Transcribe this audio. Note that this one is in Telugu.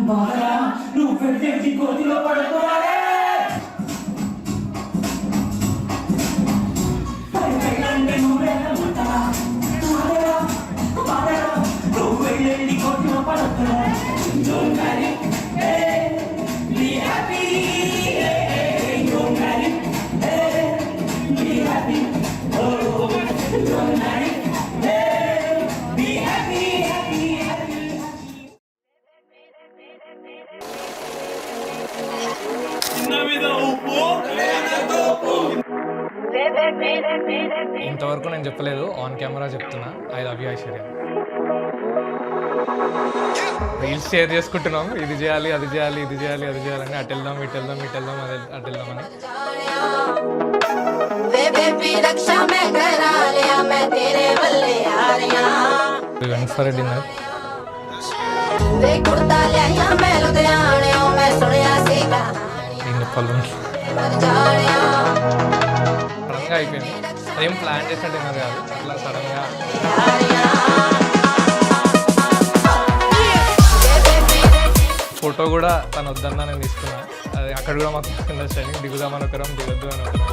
బాగా నువ్వు పెద్ద కోతిలో పడుతున్నాడే నువ్వు వెళ్ళి కోతిలో పడుతున్నా ఇంతవరకు నేను చెప్పలేదు, ఆన్ కెమెరా చెప్తున్నా. I love you Aishwarya. Reels share చేసుకుంటున్నాం, ఇది చేయాలి అది చేయాలి ఇది చేయాలి అది చేయాలని, అటు వెళ్దాం ఇటు వెళ్దాం ఇటు వెళ్దాం అటు వెళ్దామని. ఫర్ డిన్నర్ సడన్గా అయిపోయింది. అదేం ప్లాన్ చేసిన డిన్నర్ కాదు, అట్లా సడన్గా. ఫోటో కూడా తను వద్దన్నా నేను తీసుకున్నా. అది అక్కడ కూడా మాకు కింద స్టైలింగ్ దిగుదామని ఒకరం దిగొద్దు అని ఒకరం.